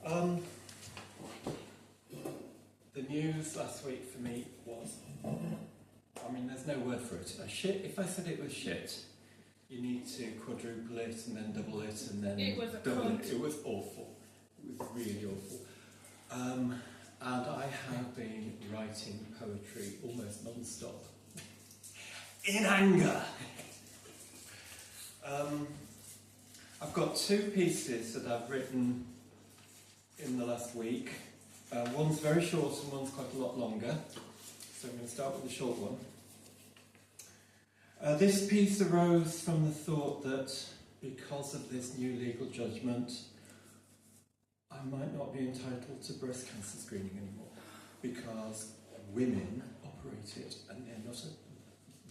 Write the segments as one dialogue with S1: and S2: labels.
S1: Um, the news last week for me was, I mean, there's no word for it. Shit. If I said it was shit, you need to quadruple it and then double it and then
S2: It was a
S1: double
S2: cunt.
S1: it. It was awful. It was really awful. And I have been writing poetry almost non-stop. In anger! I've got two pieces that I've written in the last week. One's very short and one's quite a lot longer. So I'm going to start with the short one. This piece arose from the thought that because of this new legal judgment, I might not be entitled to breast cancer screening anymore because women operate it and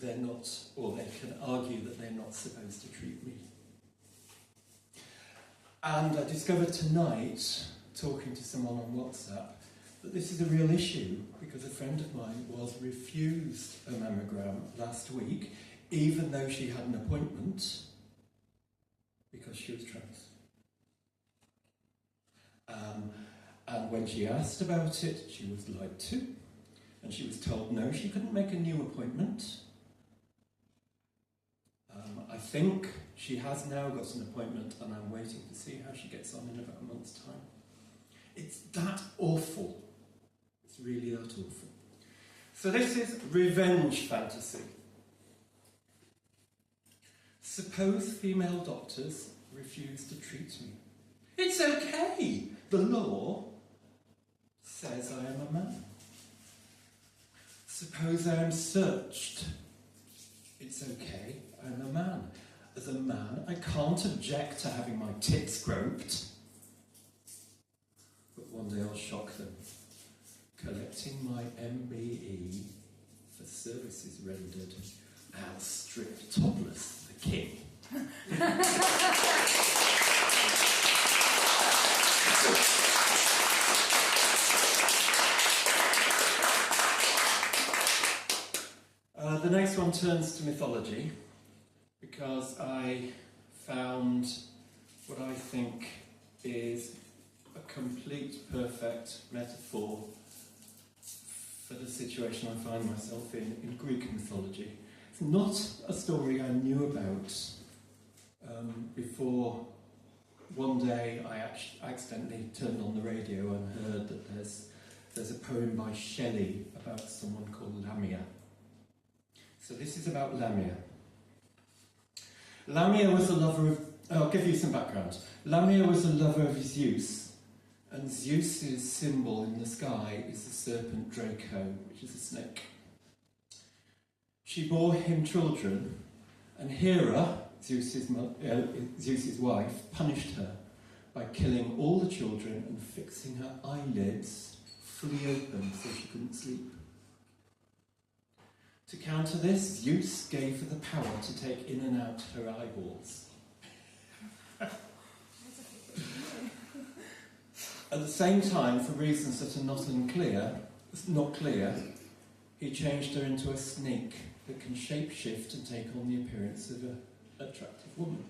S1: they're not, or they can argue that they're not supposed to treat me. And I discovered tonight, talking to someone on WhatsApp, that this is a real issue because a friend of mine was refused a mammogram last week, even though she had an appointment, because she was trans. And when she asked about it, she was lied to, and she was told no, she couldn't make a new appointment. I think she has now got an appointment, and I'm waiting to see how she gets on in about a month's time. It's that awful. It's really that awful. So this is revenge fantasy. Suppose female doctors refuse to treat me. It's okay. The law says I am a man. Suppose I am searched. It's okay. I'm a man. As a man, I can't object to having my tits groped. But one day I'll shock them, collecting my MBE for services rendered. I'll strip topless the king. The next one turns to mythology, because I found what I think is a complete, perfect metaphor for the situation I find myself in Greek mythology. It's not a story I knew about before one day I accidentally turned on the radio and heard that there's a poem by Shelley about someone called Lamia. So this is about Lamia. Lamia was a lover of... I'll give you some background. Lamia was a lover of Zeus, and Zeus's symbol in the sky is the serpent Draco, which is a snake. She bore him children, and Hera, Zeus's wife, punished her by killing all the children and fixing her eyelids fully open so she couldn't sleep. To counter this, Zeus gave her the power to take in and out her eyeballs. At the same time, for reasons that are not clear, he changed her into a snake that can shapeshift and take on the appearance of an attractive woman.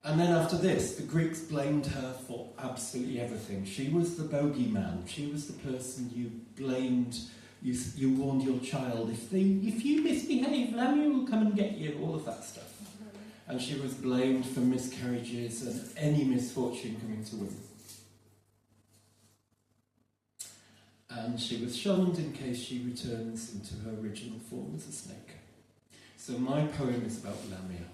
S1: And then after this, the Greeks blamed her for absolutely everything. She was the bogeyman. She was the person you blamed. You warned your child, if you misbehave, Lamia will come and get you, all of that stuff. And she was blamed for miscarriages and any misfortune coming to women. And she was shunned in case she returns into her original form as a snake. So my poem is about Lamia.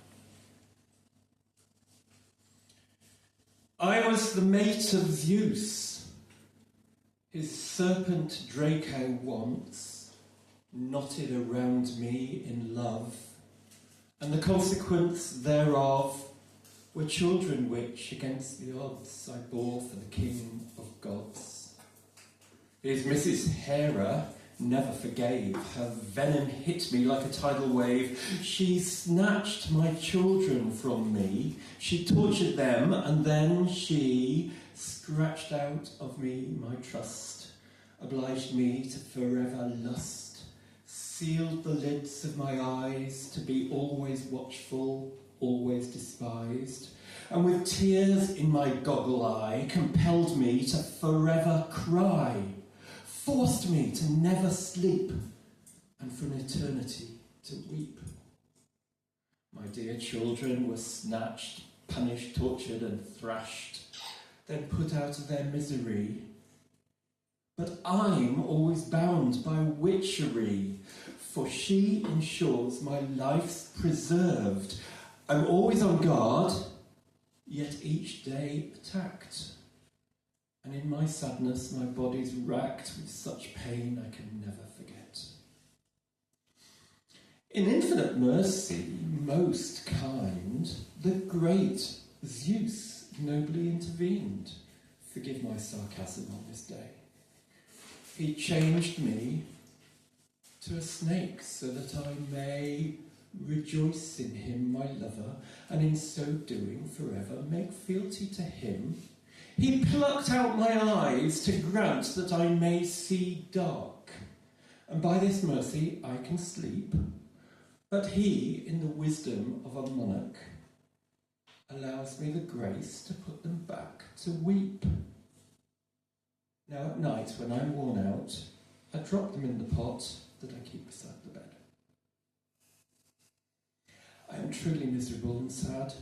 S1: I was the mate of Zeus. His serpent Draco once knotted around me in love, and the consequence thereof were children which, against the odds, I bore for the king of gods. His Mrs. Hera never forgave. Her venom hit me like a tidal wave. She snatched my children from me. She tortured them, and then she scratched out of me my trust, obliged me to forever lust, sealed the lids of my eyes to be always watchful, always despised, and with tears in my goggle eye, compelled me to forever cry, forced me to never sleep, and for an eternity to weep. My dear children were snatched, punished, tortured, and thrashed, then put out of their misery. But I'm always bound by witchery, for she ensures my life's preserved. I'm always on guard, yet each day attacked. And in my sadness, my body's racked with such pain I can never forget. In infinite mercy, most kind, the great Zeus nobly intervened. Forgive my sarcasm on this day. He changed me to a snake so that I may rejoice in him, my lover, and in so doing forever make fealty to him. He plucked out my eyes to grant that I may see dark, and by this mercy I can sleep. But he, in the wisdom of a monarch, allows me the grace to put them back to weep. Now at night, when I'm worn out, I drop them in the pot that I keep beside the bed. I am truly miserable and sad,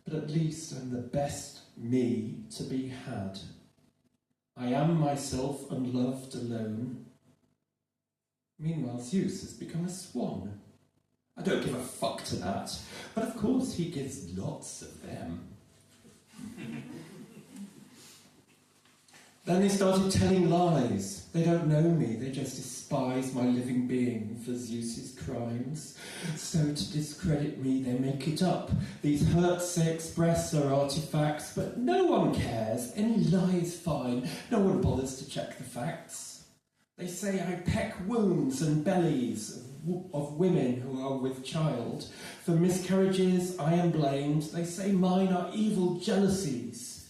S1: but at least I'm the best me to be had. I am myself unloved alone. Meanwhile, Zeus has become a swan. I don't give a fuck to that, but of course he gives lots of them. Then they started telling lies. They don't know me, they just despise my living being for Zeus's crimes. So to discredit me, they make it up. These hurts they express are artifacts, but no one cares. Any lie is fine. No one bothers to check the facts. They say I peck wounds and bellies of women who are with child. For miscarriages I am blamed. They say mine are evil jealousies.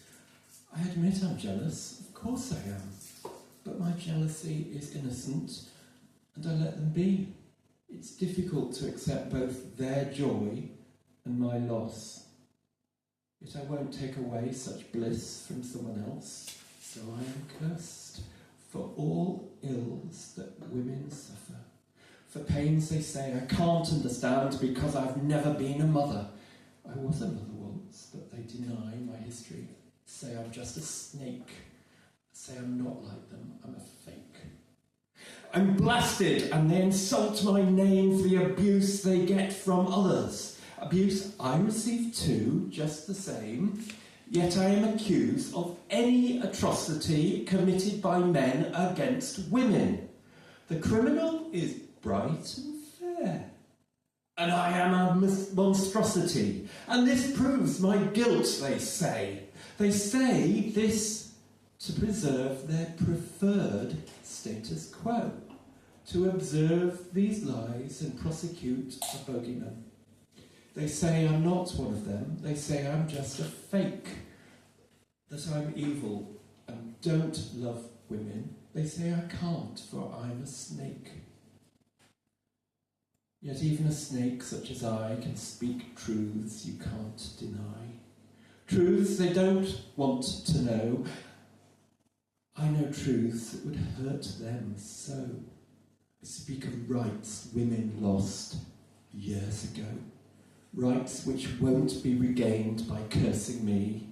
S1: I admit I'm jealous. Of course I am, but my jealousy is innocent, and I let them be. It's difficult to accept both their joy and my loss. Yet I won't take away such bliss from someone else, so I am cursed for all ills that women suffer. For pains they say I can't understand because I've never been a mother. I was a mother once, but they deny my history, say I'm just a snake. Say I'm not like them, I'm a fake. I'm blasted and they insult my name for the abuse they get from others. Abuse I receive too, just the same, yet I am accused of any atrocity committed by men against women. The criminal is bright and fair, and I am a monstrosity, and this proves my guilt, they say. They say this to preserve their preferred status quo, to observe these lies and prosecute a bogeyman. They say I'm not one of them, they say I'm just a fake, that I'm evil and don't love women. They say I can't, for I'm a snake. Yet even a snake such as I can speak truths you can't deny. Truths they don't want to know. I know truths that would hurt them so. I speak of rights women lost years ago. Rights which won't be regained by cursing me.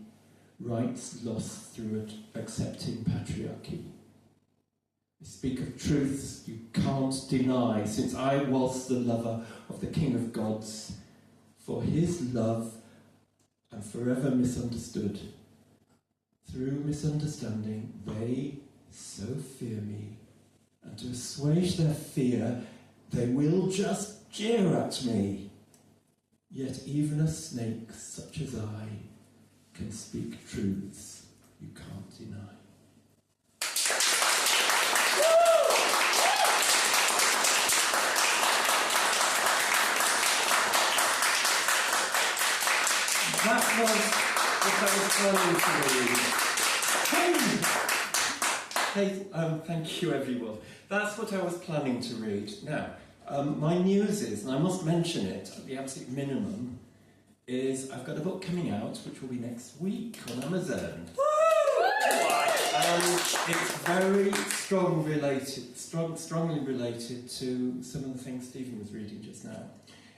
S1: Rights lost through accepting patriarchy. I speak of truths you can't deny, since I was the lover of the King of Gods. For his love I'm forever misunderstood. Through misunderstanding, they so fear me, and to assuage their fear, they will just jeer at me. Yet even a snake such as I can speak truths you can't deny. That was what I was planning to read. Thank you everyone. That's what I was planning to read. Now, my news is, and I must mention it at the absolute minimum, is I've got a book coming out, which will be next week on Amazon. It's very strongly related to some of the things Stephen was reading just now.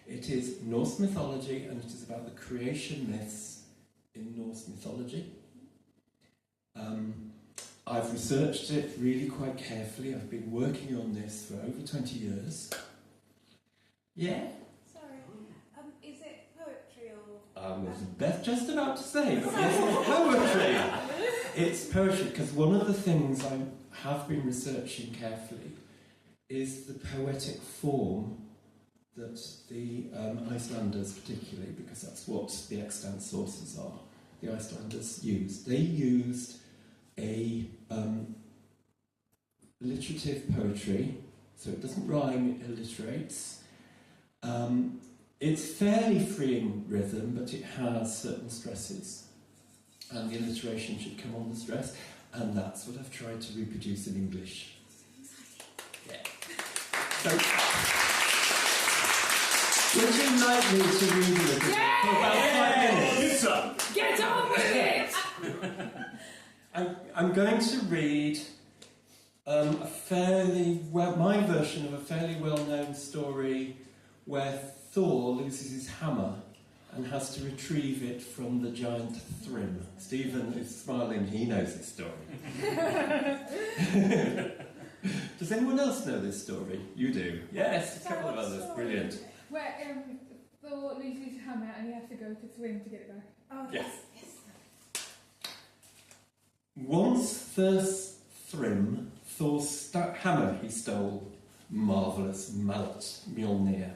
S1: It is Norse mythology, and it is about the creation myths in Norse mythology. I've researched it really quite carefully. I've been working on this for over 20 years. Yeah?
S2: Sorry, is it poetry or...
S1: I was just about to say, but yes, it's poetry. It's poetry, because one of the things I have been researching carefully is the poetic form that the Icelanders, particularly, because that's what the extant sources are, the Icelanders used. They used a alliterative poetry, so it doesn't rhyme, it alliterates. It's fairly free in rhythm, but it has certain stresses, and the alliteration should come on the stress, and that's what I've tried to reproduce in English. Yeah. So, would you like me to read a little bit for about 5 minutes?
S2: Get on with it!
S1: I'm going to read my version of a fairly well-known story where Thor loses his hammer and has to retrieve it from the giant Thrym. Stephen is smiling, he knows this story. Does anyone else know this story? You do? Yes, a couple of others. Brilliant.
S3: Where Thor loses his hammer and he has to go to Thrym to get it back.
S2: Oh,
S1: Yes.
S2: yes.
S1: Once thirst Thrym, Thor's hammer he stole, marvellous mallet Mjolnir.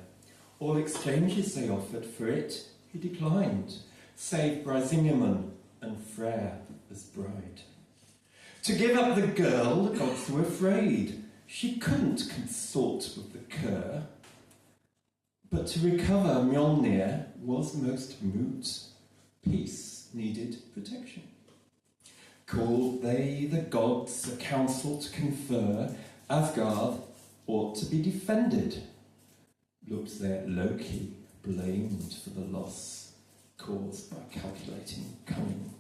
S1: All exchanges they offered for it he declined, save Brisingamen and Freyr as bride. To give up the girl, the gods were afraid. She couldn't consort with the cur, but to recover Mjolnir was most moot. Peace needed protection. Called they the gods a council to confer, Asgard ought to be defended. Looked they at Loki, blamed for the loss caused by calculating cunning.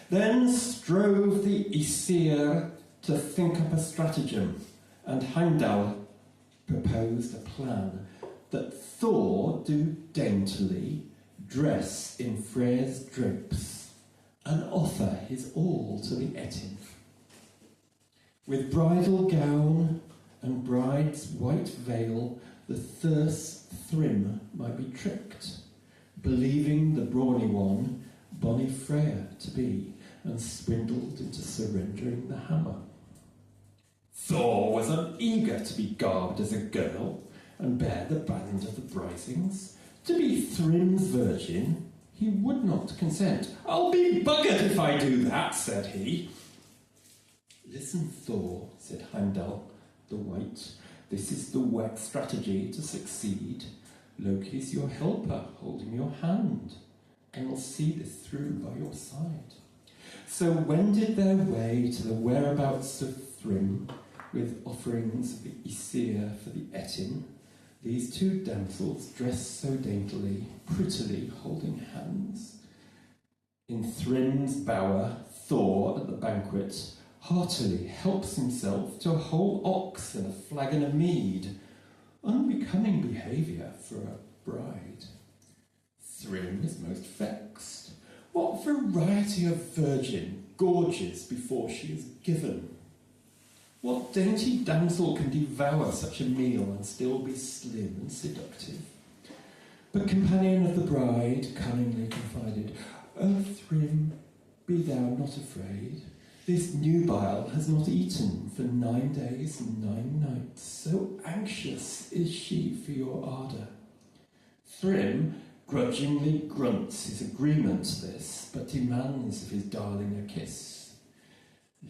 S1: Then strove the Aesir to think up a stratagem, and Heimdall proposed a plan that Thor do daintily dress in Freyr's drapes and offer his all to the Ettin. With bridal gown and bride's white veil, the thirst Thrym might be tricked, believing the brawny one bonny Freyr to be, and swindled into surrendering the hammer. Thor was uneager to be garbed as a girl and bear the band of the Brisings. To be Thrym's virgin, he would not consent. I'll be buggered if I do that, said he. Listen, Thor, said Heimdall the White. This is the wet strategy to succeed. Loki's your helper, holding your hand, and will see this through by your side. So wended their way to the whereabouts of Thrym, with offerings of the Aesir for the Ettin, these two damsels dressed so daintily, prettily holding hands. In Thrym's bower, Thor at the banquet heartily helps himself to a whole ox and a flagon of mead, unbecoming behaviour for a bride. Thrym is most vexed. What variety of virgin gorges before she is given? What dainty damsel can devour such a meal and still be slim and seductive? But companion of the bride cunningly confided, O Thrym, be thou not afraid. This nubile has not eaten for 9 days and 9 nights. So anxious is she for your ardour. Thrym grudgingly grunts his agreement to this, but demands of his darling a kiss.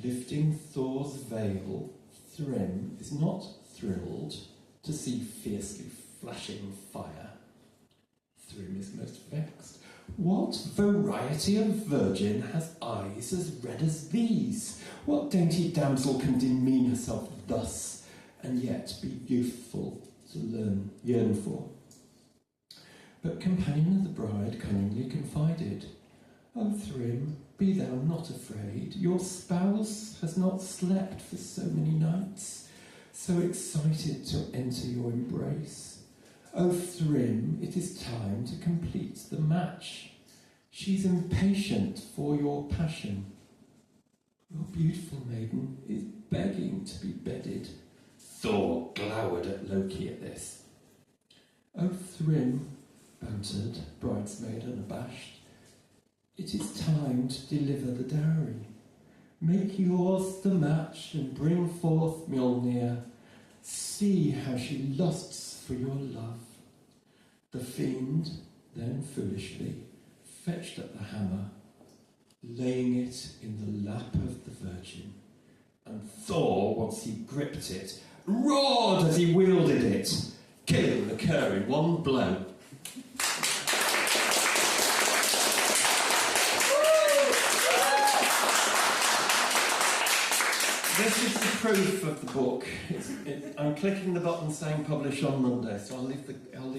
S1: Lifting Thor's veil, Thrym is not thrilled to see fiercely flashing fire. Thrym is most vexed. What variety of virgin has eyes as red as these? What dainty damsel can demean herself thus, and yet be youthful to yearn for? But companion of the bride cunningly confided, O Thrym, be thou not afraid, your spouse has not slept for so many nights, so excited to enter your embrace. O Thrym, it is time to complete the match. She's impatient for your passion. Your beautiful maiden is begging to be bedded. Thor glowered at Loki at this. O Thrym, bantered bridesmaid unabashed, it is time to deliver the dowry. Make yours the match and bring forth Mjolnir. See how she lusts for your love. The fiend then foolishly fetched up the hammer, laying it in the lap of the Virgin. And Thor, once he gripped it, roared as he wielded it, killing the cur in one blow. This is the proof of the book. I'm clicking the button saying publish on Monday, so I'll leave